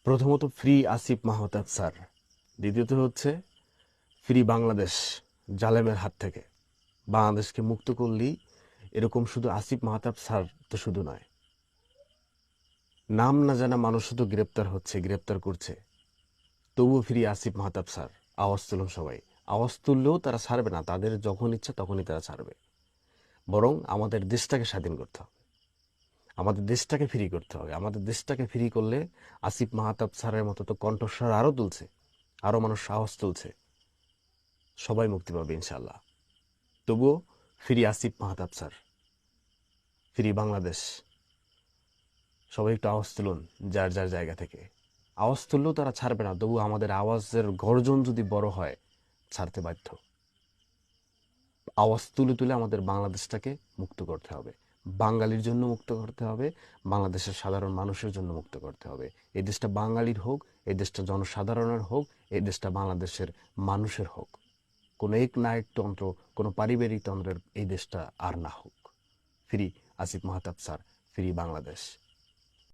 প্রথমত free Asif Mahtab sir, দ্বিতীয়ত হচ্ছে ফ্রি বাংলাদেশ জালেমের হাত থেকে। বাংলাদেশকে মুক্ত করলেই এরকম শুধু আসিফ মাহতাব স্যার তো শুধু নয়, নাম না জানা মানুষ শুধু গ্রেপ্তার হচ্ছে, গ্রেপ্তার করছে, তবুও ফ্রি আসিফ মাহতাব স্যার। আওয়াজ তুলুন সবাই। আওয়াজ তুললেও তারা ছাড়বে না, তাদের যখন ইচ্ছা তখনই তারা ছাড়বে। বরং আমাদের দেশটাকে স্বাধীন করতে হবে, আমাদের দেশটাকে ফ্রি করতে হবে। আমাদের দেশটাকে ফ্রি করলে আসিফ মাহতাব স্যারের মতো তো কণ্ঠস্বর আরও তুলছে, আরও মানুষ সাহস তুলছে, সবাই মুক্তি পাবে ইনশাল্লাহ। তবুও free Asif Mahtab sir, free Bangladesh. সবাই একটু আওয়াজ তুলুন যার যার জায়গা থেকে। আওয়াজ তুললেও তারা ছাড়বে না, তবু আমাদের আওয়াজের গর্জন যদি বড় হয় ছাড়তে বাধ্য। আওয়াজ তুলে তুলে আমাদের বাংলাদেশটাকে মুক্ত করতে হবে, বাঙালির জন্য মুক্ত করতে হবে, বাংলাদেশের সাধারণ মানুষের জন্য মুক্ত করতে হবে। এই দেশটা বাঙালির হোক, এই দেশটা জনসাধারণের হোক, এই দেশটা বাংলাদেশের মানুষের হোক। কোনো এক নায়কতন্ত্র, কোনো পারিবারিক তন্ত্রের এই দেশটা আর না হোক। Free Asif Mahtab sir, free Bangladesh.